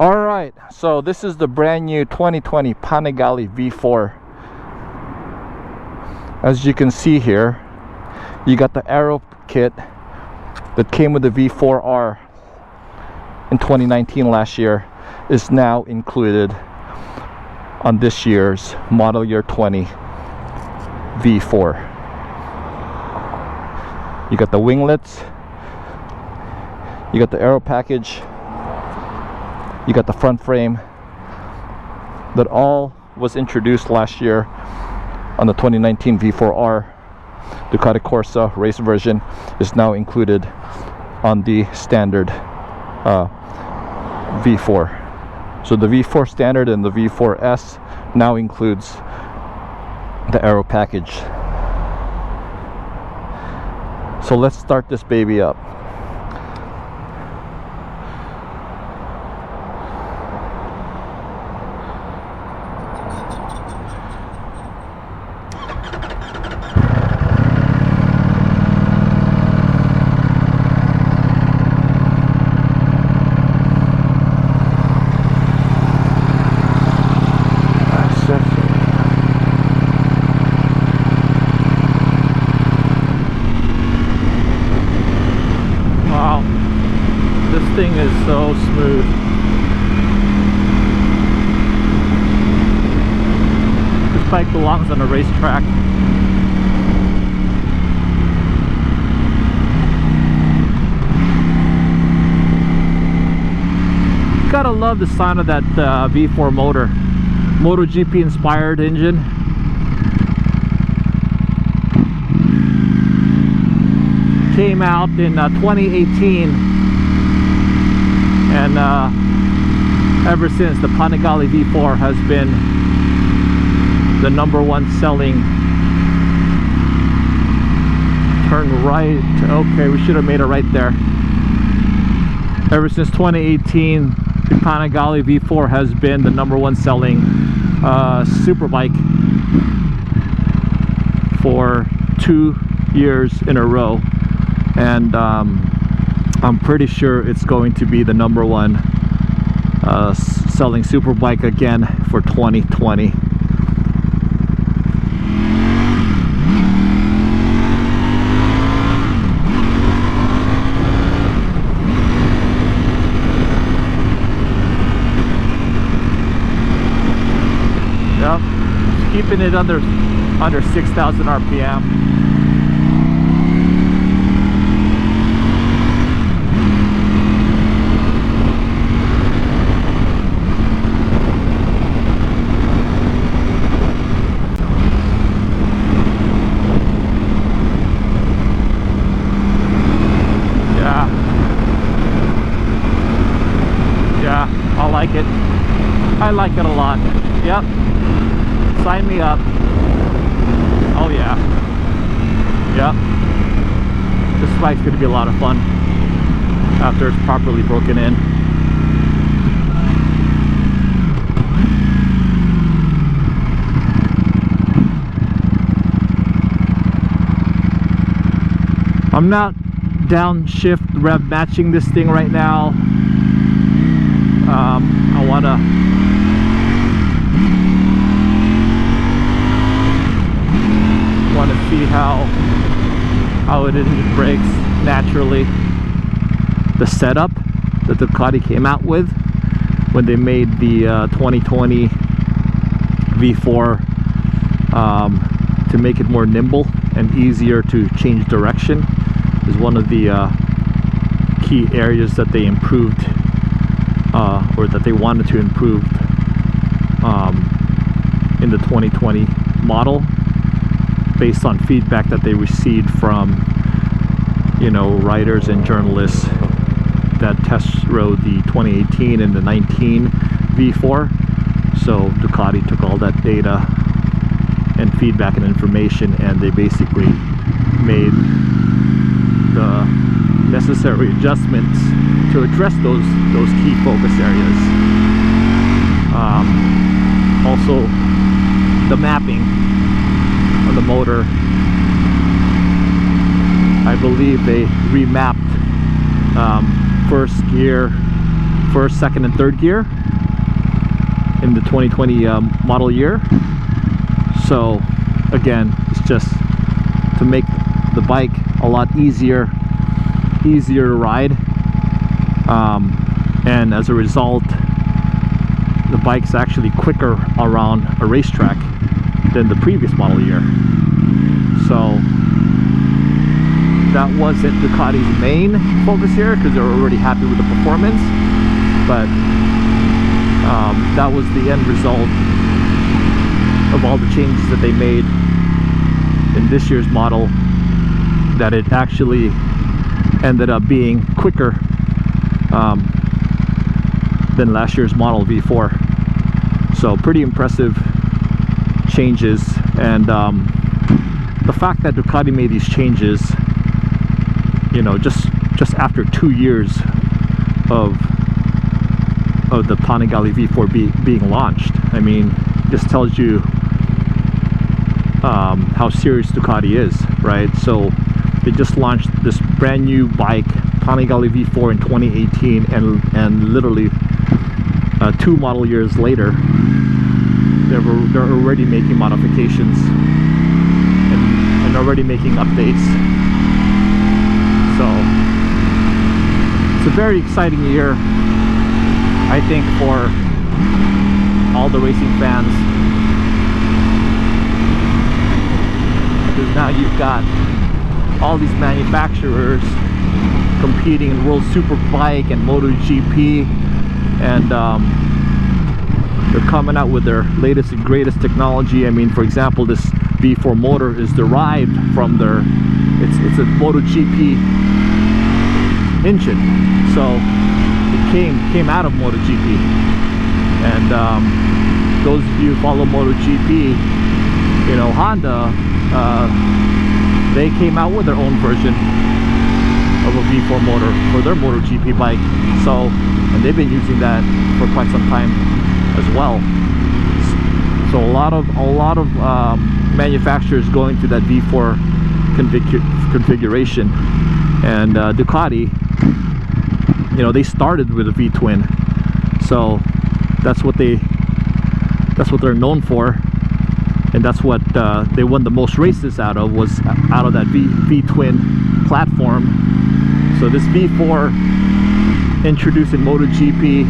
Alright, so this is the brand new 2020 Panigale V4. As you can see here, you got the aero kit that came with the V4R in 2019 last year is now included on this year's model year 20 V4. You got the winglets, you got the aero package, you got the front frame. That all was introduced last year on the 2019 V4R. Ducati Corsa race version is now included on the standard V4. So the V4 standard and the V4S now includes the aero package. So let's start this baby up. This thing is so smooth. This bike belongs on a racetrack. Gotta love the sound of that V4 motor. MotoGP inspired engine. Came out in 2018. And ever since, the Panigale V4 has been the #1 selling. Turn right. Okay, we should have made it right there. Ever since 2018, the Panigale V4 has been the #1 selling super bike for 2 years in a row. And I'm pretty sure it's going to be the #1 selling super bike again for 2020. Yep, keeping it under 6,000 RPM. I like it a lot. Yep. Sign me up. Oh yeah. Yep. This bike's going to be a lot of fun after it's properly broken in. I'm not downshift rev matching this thing right now. I want to see how it brakes naturally. The setup that Ducati came out with when they made the 2020 V4 to make it more nimble and easier to change direction is one of the key areas that they improved, or that they wanted to improve in the 2020 model, based on feedback that they received from, you know, writers and journalists that test rode the 2018 and the 19 V4. So Ducati took all that data and feedback and information, and they basically made the necessary adjustments to address those key focus areas. Also, the mapping on the motor, I believe they remapped first gear first, second, and third gear in the 2020 model year. So again, it's just to make the bike a lot easier to ride, and as a result, the bike's actually quicker around a racetrack than the previous model year. So that wasn't Ducati's main focus here, because they were already happy with the performance, but that was the end result of all the changes that they made in this year's model, that it actually ended up being quicker than last year's model V4. So pretty impressive changes, and the fact that Ducati made these changes, you know, just after 2 years of the Panigale V4 being launched, I mean, this tells you how serious Ducati is, right? So they just launched this brand new bike, Panigale V4, in 2018, and literally 2 model years later, they're already making modifications and already making updates. So it's a very exciting year, I think, for all the racing fans, because now you've got all these manufacturers competing in World Superbike and MotoGP, and they're coming out with their latest and greatest technology. I mean, for example, this V4 motor is derived from their, it's a MotoGP engine, so it came out of MotoGP. And those of you who follow MotoGP, you know, Honda, they came out with their own version of a V4 motor for their MotoGP bike. So, and they've been using that for quite some time as well. So a lot of manufacturers going to that V4 configuration, and Ducati, you know, they started with a V-twin, so that's what they're known for, and that's what they won the most races out of, was out of that V-twin platform. So this V4 introduced in MotoGP,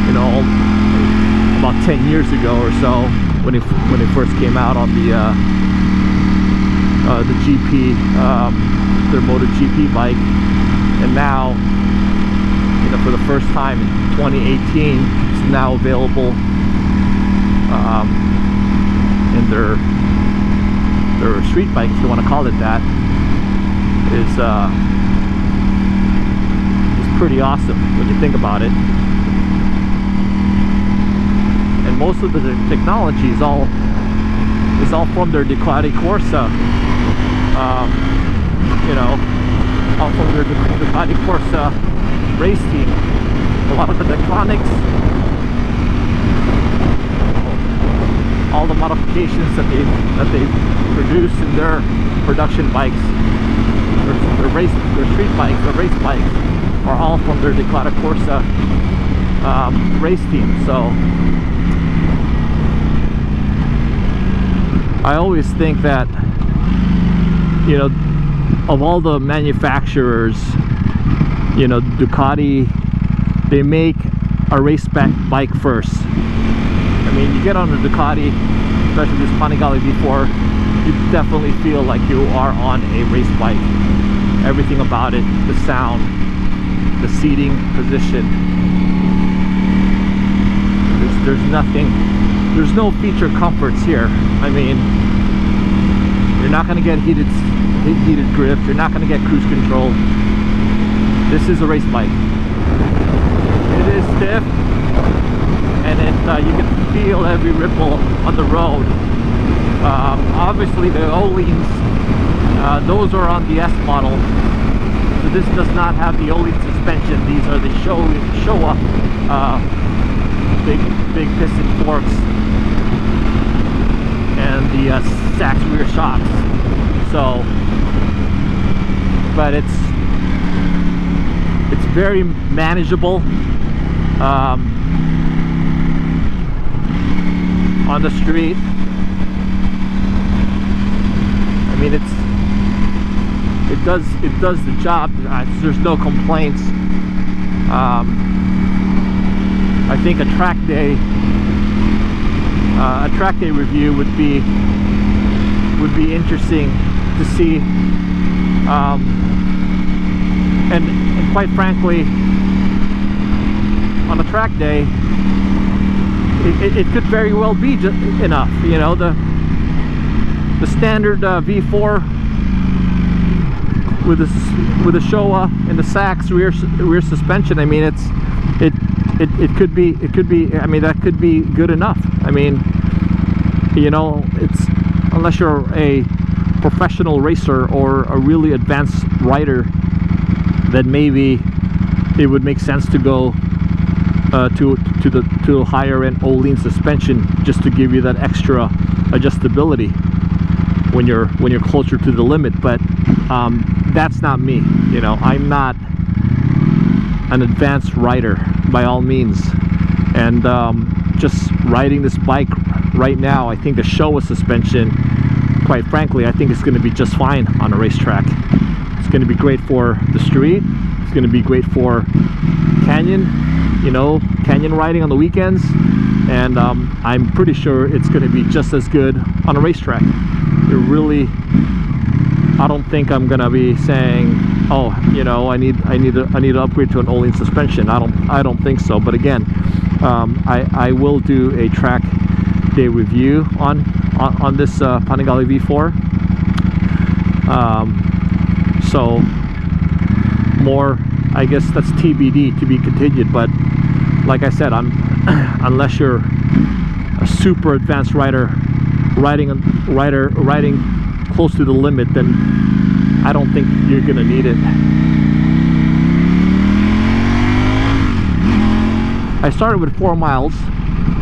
you know, about 10 years ago or so, when it first came out on the GP, their MotoGP bike, and now, you know, for the first time in 2018, it's now available in their street bike, if you want to call it that. Is pretty awesome when you think about it. And most of the technology is all from their Ducati Corsa, you know, all from their Ducati Corsa race team. A lot of the electronics, all the modifications that they produce in their production bikes, their street bikes, their race bikes, are all from their Ducati Corsa race team. So I always think that, you know, of all the manufacturers, you know, Ducati, they make a race bike first. I mean, you get on a Ducati, especially this Panigale V4, you definitely feel like you are on a race bike. Everything about it, the sound, the seating position, there's nothing, there's no feature comforts here. I mean, you're not going to get heated grips, you're not going to get cruise control. This is a race bike. It is stiff, and you can feel every ripple on the road. Obviously the O-leans, those are on the S model, so this does not have the O-lean suspension. These are the show up big piston forks and the Sachs rear shocks. So, but it's very manageable on the street. I mean, it does the job. There's no complaints. I think a track day review would be interesting to see, and quite frankly, on a track day, it could very well be just enough. You know, the standard V4 with the Showa and the Sachs rear suspension. I mean, it could be. I mean, that could be good enough. I mean, you know, it's, unless you're a professional racer or a really advanced rider, then maybe it would make sense to go to higher end Öhlins suspension, just to give you that extra adjustability when you're closer to the limit. But that's not me. You know, I'm not an advanced rider by all means, and just riding this bike right now, I think the Showa suspension, quite frankly, I think it's going to be just fine on a racetrack. It's going to be great for the street. It's going to be great for canyon riding on the weekends, and I'm pretty sure it's going to be just as good on a racetrack. I don't think I'm going to be saying, oh, you know, I need to upgrade to an Öhlins suspension. I don't think so. But again, I will do a track day review on this Panigale V4. So more, I guess that's TBD, to be continued. But like I said, unless you're a super advanced rider riding close to the limit, then I don't think you're gonna need it. I started with 4 miles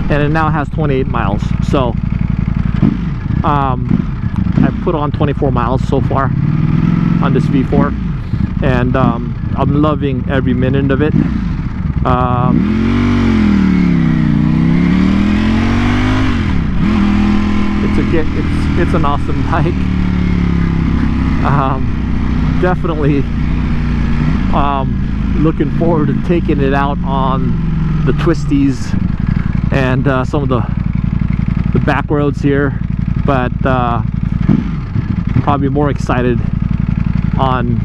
and it now has 28 miles, so I've put on 24 miles so far on this V4, and I'm loving every minute of it. It's an awesome bike. Definitely looking forward to taking it out on the twisties and some of the back roads here, but probably more excited on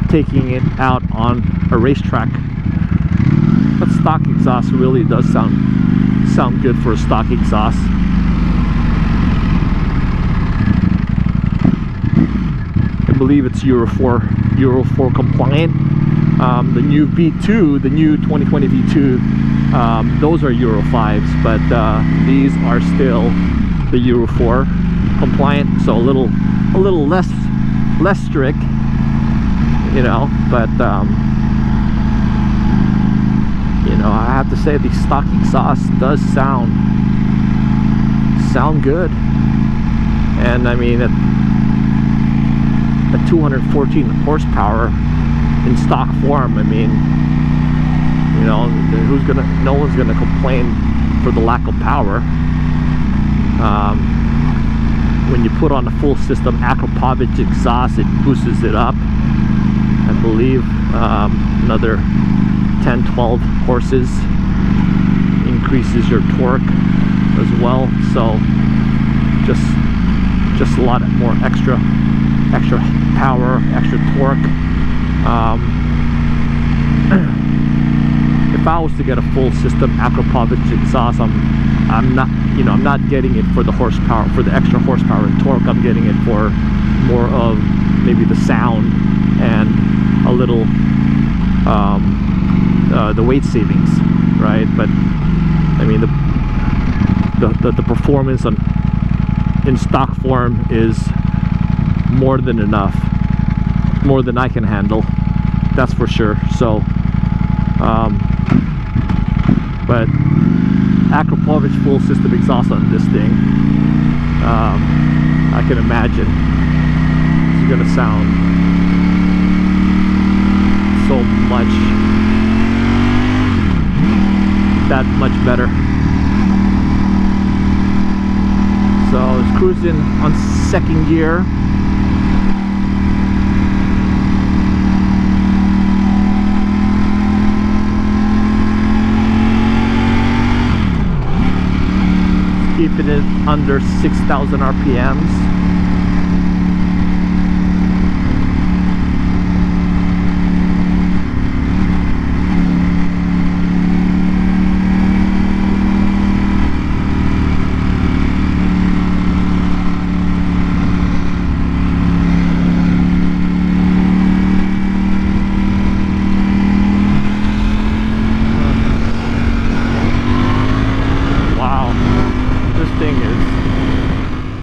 taking it out on a racetrack. That stock exhaust really does sound good for a stock exhaust. I believe it's Euro 4 compliant. The new V2, the new 2020 V2, those are Euro 5s, but these are still the Euro 4 compliant, so a little less strict, you know. But you know, I have to say the stock exhaust does sound good, and I mean at 214 horsepower in stock form, I mean, you know, no one's gonna complain for the lack of power. When you put on a full system Akrapovic exhaust, it boosts it up, I believe, another 10-12 horses, increases your torque as well. So just a lot more extra power, extra torque. If I was to get a full system Akrapovic exhaust, I'm not getting it for the horsepower, for the extra horsepower and torque. I'm getting it for more of maybe the sound and a little the weight savings, right? But I mean the performance in stock form is more than enough, more than I can handle, that's for sure. So but Akrapovic full system exhaust on this thing, I can imagine it's gonna so much, that much better. So I was cruising on second gear. Keeping it under 6,000 RPMs.